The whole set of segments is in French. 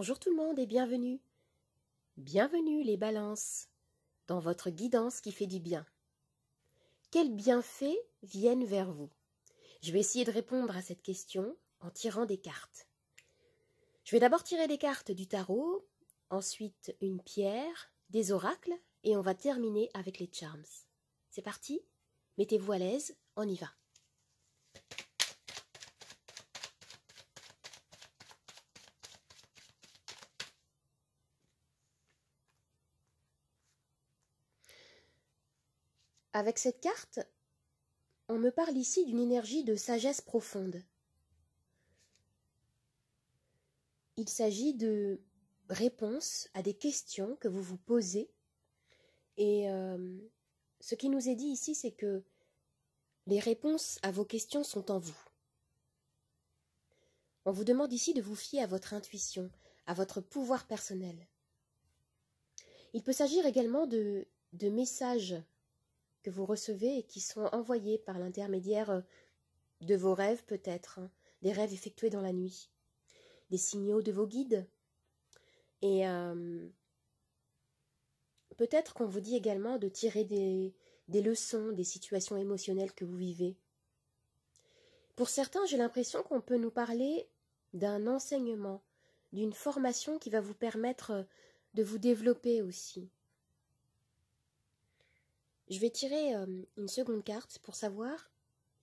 Bonjour tout le monde et bienvenue. Bienvenue les balances, dans votre guidance qui fait du bien. Quels bienfaits viennent vers vous? Je vais essayer de répondre à cette question en tirant des cartes. Je vais d'abord tirer des cartes du tarot, ensuite une pierre, des oracles et on va terminer avec les charms. C'est parti? Mettez-vous à l'aise, on y va. Avec cette carte, on me parle ici d'une énergie de sagesse profonde. Il s'agit de réponses à des questions que vous vous posez. Et ce qui nous est dit ici, c'est que les réponses à vos questions sont en vous. On vous demande ici de vous fier à votre intuition, à votre pouvoir personnel. Il peut s'agir également de messages que vous recevez et qui sont envoyés par l'intermédiaire de vos rêves peut-être, des rêves effectués dans la nuit, des signaux de vos guides. Et peut-être qu'on vous dit également de tirer des leçons des situations émotionnelles que vous vivez. Pour certains, j'ai l'impression qu'on peut nous parler d'un enseignement, d'une formation qui va vous permettre de vous développer aussi. Je vais tirer une seconde carte pour savoir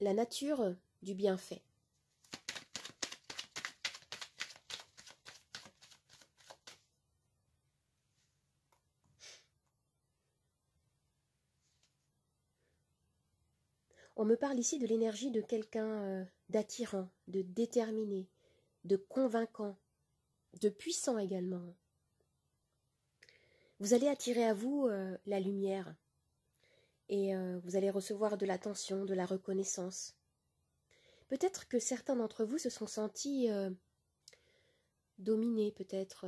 la nature du bienfait. On me parle ici de l'énergie de quelqu'un d'attirant, de déterminé, de convaincant, de puissant également. Vous allez attirer à vous la lumière et vous allez recevoir de l'attention, de la reconnaissance. Peut-être que certains d'entre vous se sont sentis dominés, peut-être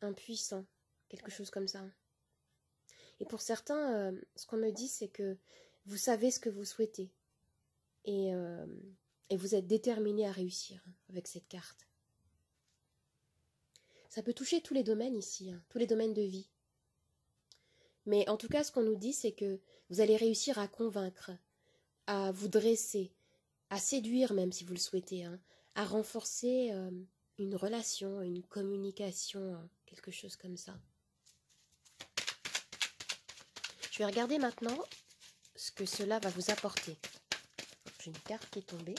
impuissants, quelque chose comme ça. Et pour certains, ce qu'on me dit, c'est que vous savez ce que vous souhaitez. Et vous êtes déterminé à réussir avec cette carte. Ça peut toucher tous les domaines ici, tous les domaines de vie. Mais en tout cas, ce qu'on nous dit, c'est que vous allez réussir à convaincre, à vous dresser, à séduire même si vous le souhaitez, à renforcer une relation, une communication, quelque chose comme ça. Je vais regarder maintenant ce que cela va vous apporter. J'ai une carte qui est tombée.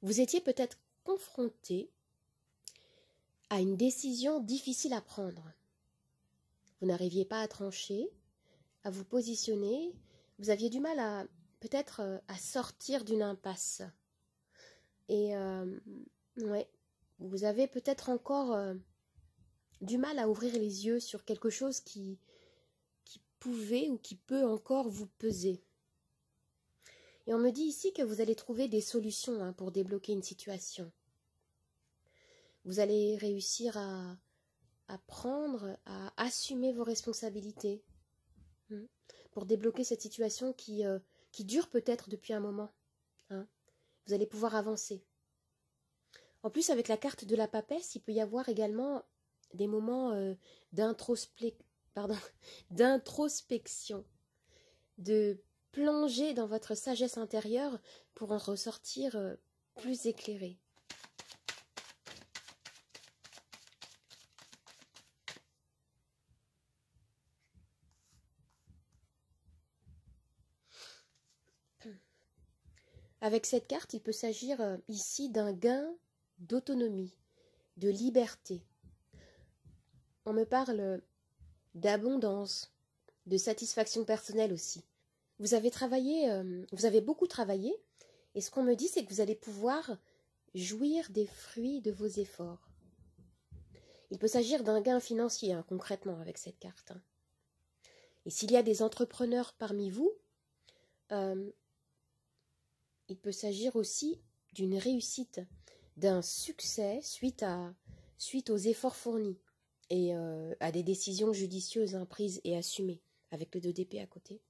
Vous étiez peut-être confronté à une décision difficile à prendre. Vous n'arriviez pas à trancher, à vous positionner. Vous aviez du mal à peut-être à sortir d'une impasse. Et ouais. Vous avez peut-être encore du mal à ouvrir les yeux sur quelque chose qui pouvait ou qui peut encore vous peser. Et on me dit ici que vous allez trouver des solutions pour débloquer une situation. Vous allez réussir à prendre, à assumer vos responsabilités pour débloquer cette situation qui dure peut-être depuis un moment. Vous allez pouvoir avancer. En plus, avec la carte de la papesse, il peut y avoir également des moments d'introspection, de plonger dans votre sagesse intérieure pour en ressortir plus éclairé. Avec cette carte, il peut s'agir ici d'un gain d'autonomie, de liberté. On me parle d'abondance, de satisfaction personnelle aussi. Vous avez beaucoup travaillé, et ce qu'on me dit, c'est que vous allez pouvoir jouir des fruits de vos efforts. Il peut s'agir d'un gain financier, concrètement, avec cette carte. Et s'il y a des entrepreneurs parmi vous, il peut s'agir aussi d'une réussite, d'un succès suite aux efforts fournis et à des décisions judicieuses prises et assumées avec le 2 d'épée à côté.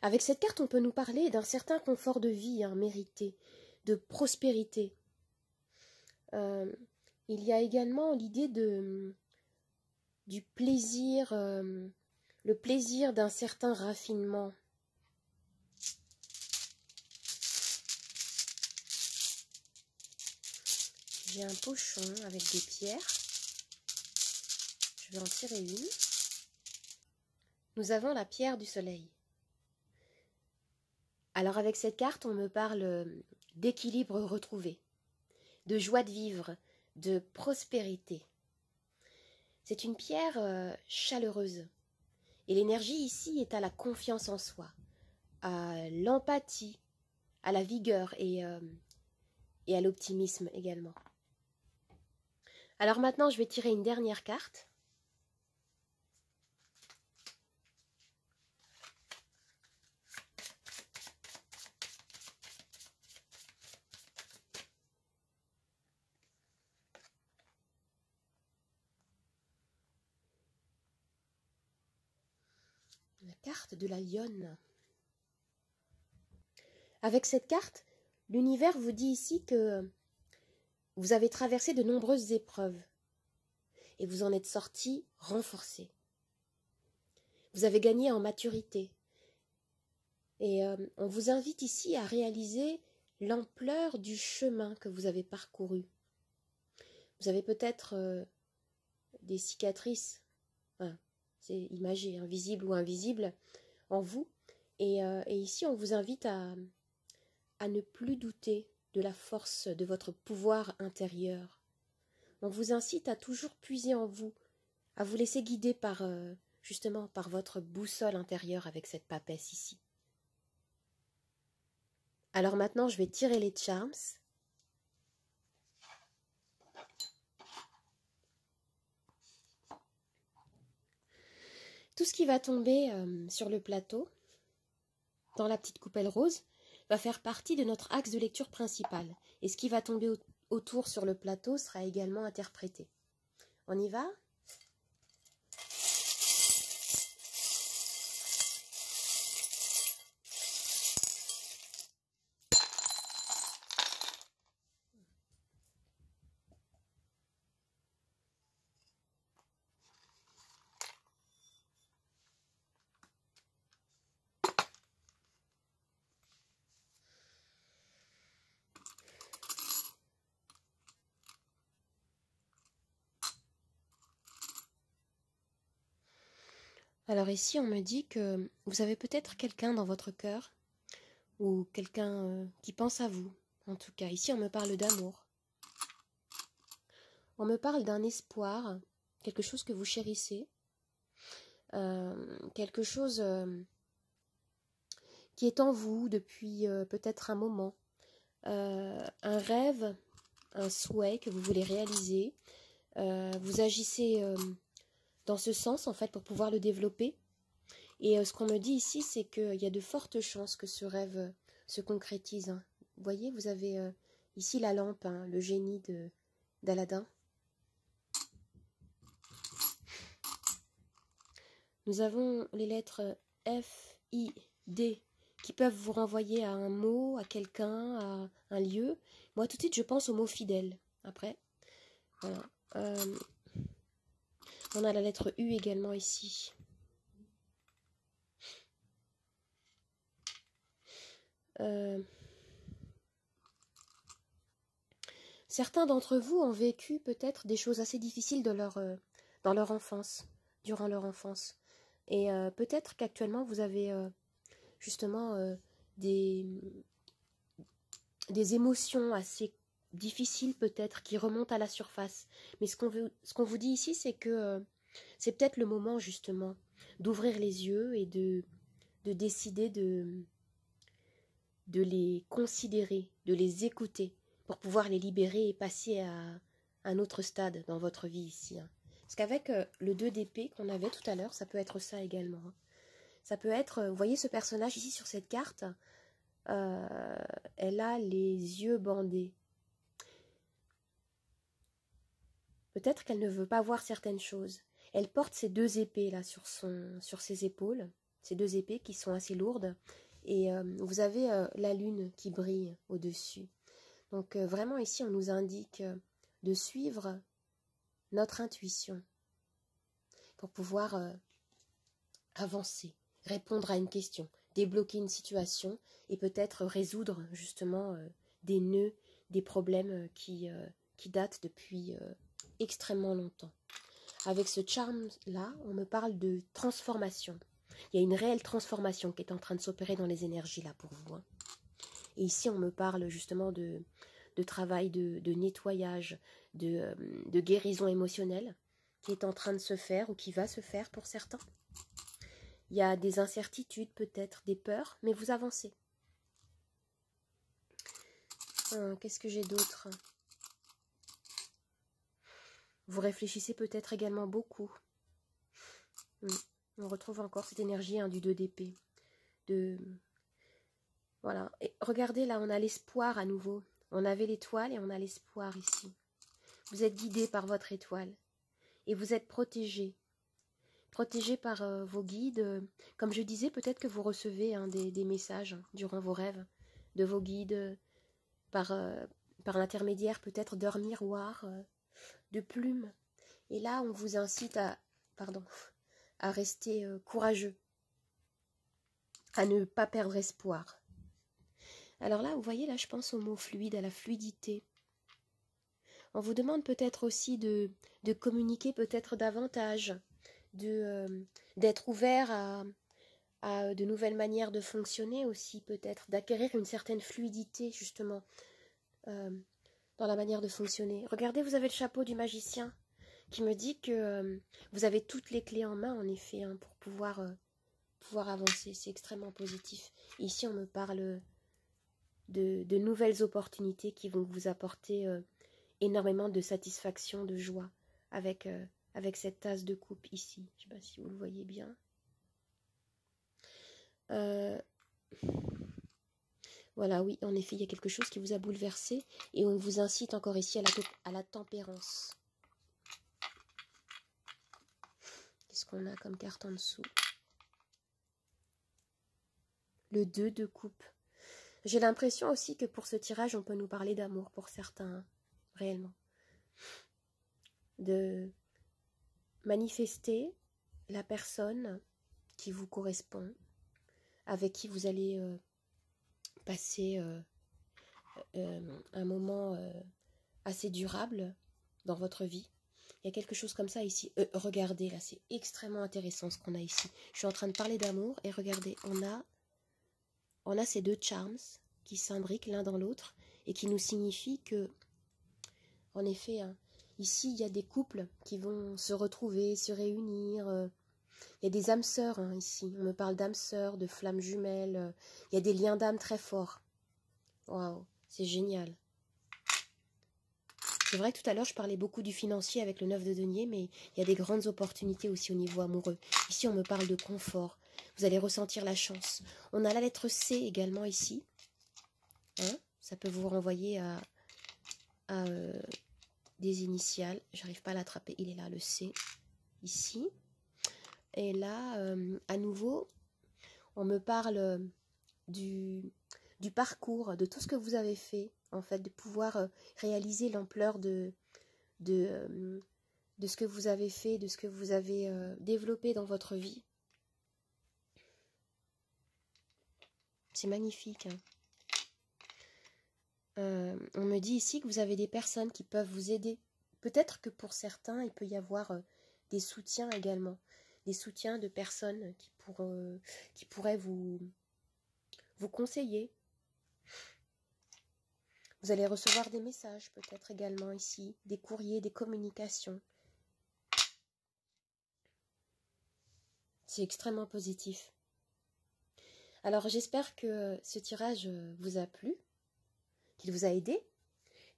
Avec cette carte, on peut nous parler d'un certain confort de vie mérité, de prospérité. Il y a également l'idée du plaisir, le plaisir d'un certain raffinement. J'ai un pochon avec des pierres. Je vais en tirer une. Nous avons la pierre du soleil. Alors avec cette carte, on me parle d'équilibre retrouvé, de joie de vivre, de prospérité. C'est une pierre chaleureuse. Et l'énergie ici est à la confiance en soi, à l'empathie, à la vigueur et à l'optimisme également. Alors maintenant, je vais tirer une dernière carte. La carte de la lionne. Avec cette carte, l'univers vous dit ici que vous avez traversé de nombreuses épreuves et vous en êtes sorti renforcé. Vous avez gagné en maturité et on vous invite ici à réaliser l'ampleur du chemin que vous avez parcouru. Vous avez peut-être des cicatrices, c'est imagé, visible ou invisible, en vous. Et ici, on vous invite à ne plus douter de la force de votre pouvoir intérieur. On vous incite à toujours puiser en vous, à vous laisser guider par, justement, par votre boussole intérieure avec cette papesse ici. Alors maintenant, je vais tirer les charms. Tout ce qui va tomber sur le plateau, dans la petite coupelle rose, va faire partie de notre axe de lecture principal. Et ce qui va tomber autour sur le plateau sera également interprété. On y va ? Alors ici, on me dit que vous avez peut-être quelqu'un dans votre cœur, ou quelqu'un qui pense à vous, en tout cas. Ici, on me parle d'amour. On me parle d'un espoir, quelque chose que vous chérissez, quelque chose qui est en vous depuis peut-être un moment, un rêve, un souhait que vous voulez réaliser. Vous agissez dans ce sens, en fait, pour pouvoir le développer. Et ce qu'on me dit ici, c'est qu'il y a de fortes chances que ce rêve se concrétise. Vous voyez, vous avez ici la lampe, le génie d'Aladin. Nous avons les lettres F, I, D qui peuvent vous renvoyer à un mot, à quelqu'un, à un lieu. Moi, tout de suite, je pense au mot fidèle. Après, voilà. On a la lettre U également ici. Certains d'entre vous ont vécu peut-être des choses assez difficiles dans leur enfance, durant leur enfance. Et peut-être qu'actuellement vous avez justement des émotions assez difficiles peut-être qui remontent à la surface. Mais ce qu'on vous dit ici, c'est que c'est peut-être le moment justement d'ouvrir les yeux et de décider de les considérer, de les écouter pour pouvoir les libérer et passer à un autre stade dans votre vie ici. Parce qu'avec le 2 d'épée qu'on avait tout à l'heure, ça peut être ça également. Ça peut être, vous voyez ce personnage ici sur cette carte, elle a les yeux bandés. Peut-être qu'elle ne veut pas voir certaines choses. Elle porte ces deux épées là sur ses épaules, ces deux épées qui sont assez lourdes. Et vous avez la lune qui brille au-dessus. Donc vraiment ici, on nous indique de suivre notre intuition pour pouvoir avancer, répondre à une question, débloquer une situation et peut-être résoudre justement des nœuds, des problèmes qui datent depuis extrêmement longtemps. Avec ce charme-là, on me parle de transformation. Il y a une réelle transformation qui est en train de s'opérer dans les énergies là pour vous. Hein. Et ici, on me parle justement de travail de nettoyage, de guérison émotionnelle qui est en train de se faire ou qui va se faire pour certains. Il y a des incertitudes peut-être, des peurs, mais vous avancez. Qu'est-ce que j'ai d'autre? Vous réfléchissez peut-être également beaucoup. On retrouve encore cette énergie du 2 d'épée. Voilà. Et regardez, là, on a l'espoir à nouveau. On avait l'étoile et on a l'espoir ici. Vous êtes guidé par votre étoile. Et vous êtes protégé. Protégé par vos guides. Comme je disais, peut-être que vous recevez des messages durant vos rêves de vos guides par l'intermédiaire peut-être d'heures miroirs, de plumes. Et là, on vous incite à rester courageux, à ne pas perdre espoir. Alors là, vous voyez, là, je pense au mot fluide, à la fluidité. On vous demande peut-être aussi de communiquer peut-être davantage, d'être ouvert à de nouvelles manières de fonctionner aussi, peut-être, d'acquérir une certaine fluidité, justement, dans la manière de fonctionner. Regardez, vous avez le chapeau du magicien qui me dit que vous avez toutes les clés en main, en effet, pour pouvoir avancer. C'est extrêmement positif. Ici, on me parle de nouvelles opportunités qui vont vous apporter énormément de satisfaction, de joie avec cette tasse de coupe ici. Je ne sais pas si vous le voyez bien. Voilà, oui, en effet, il y a quelque chose qui vous a bouleversé et on vous incite encore ici à la tempérance. Qu'est-ce qu'on a comme carte en dessous? Le 2 de coupe. J'ai l'impression aussi que pour ce tirage, on peut nous parler d'amour pour certains, hein, réellement. De manifester la personne qui vous correspond, avec qui vous allez passer un moment assez durable dans votre vie. Il y a quelque chose comme ça ici. Regardez, là, c'est extrêmement intéressant ce qu'on a ici. Je suis en train de parler d'amour et regardez, on a ces deux charms qui s'imbriquent l'un dans l'autre et qui nous signifient que, en effet, ici, il y a des couples qui vont se retrouver, se réunir. Il y a des âmes sœurs ici. On me parle d'âmes sœurs, de flammes jumelles. Il y a des liens d'âme très forts. Waouh, c'est génial. C'est vrai que tout à l'heure, je parlais beaucoup du financier avec le 9 de denier, mais il y a des grandes opportunités aussi au niveau amoureux. Ici, on me parle de confort. Vous allez ressentir la chance. On a la lettre C également ici. Ça peut vous renvoyer à des initiales. J'arrive pas à l'attraper. Il est là, le C, ici. Et là, à nouveau, on me parle du parcours, de tout ce que vous avez fait, en fait, de pouvoir réaliser l'ampleur de ce que vous avez fait, de ce que vous avez développé dans votre vie. C'est magnifique. On me dit ici que vous avez des personnes qui peuvent vous aider. Peut-être que pour certains, il peut y avoir des soutiens également. Des soutiens de personnes qui pourraient vous conseiller. Vous allez recevoir des messages peut-être également ici, des courriers, des communications. C'est extrêmement positif. Alors j'espère que ce tirage vous a plu, qu'il vous a aidé.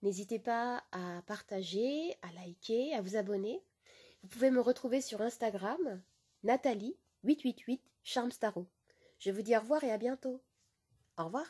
N'hésitez pas à partager, à liker, à vous abonner. Vous pouvez me retrouver sur Instagram, Nathalie888 Charms Tarot. Je vous dis au revoir et à bientôt. Au revoir.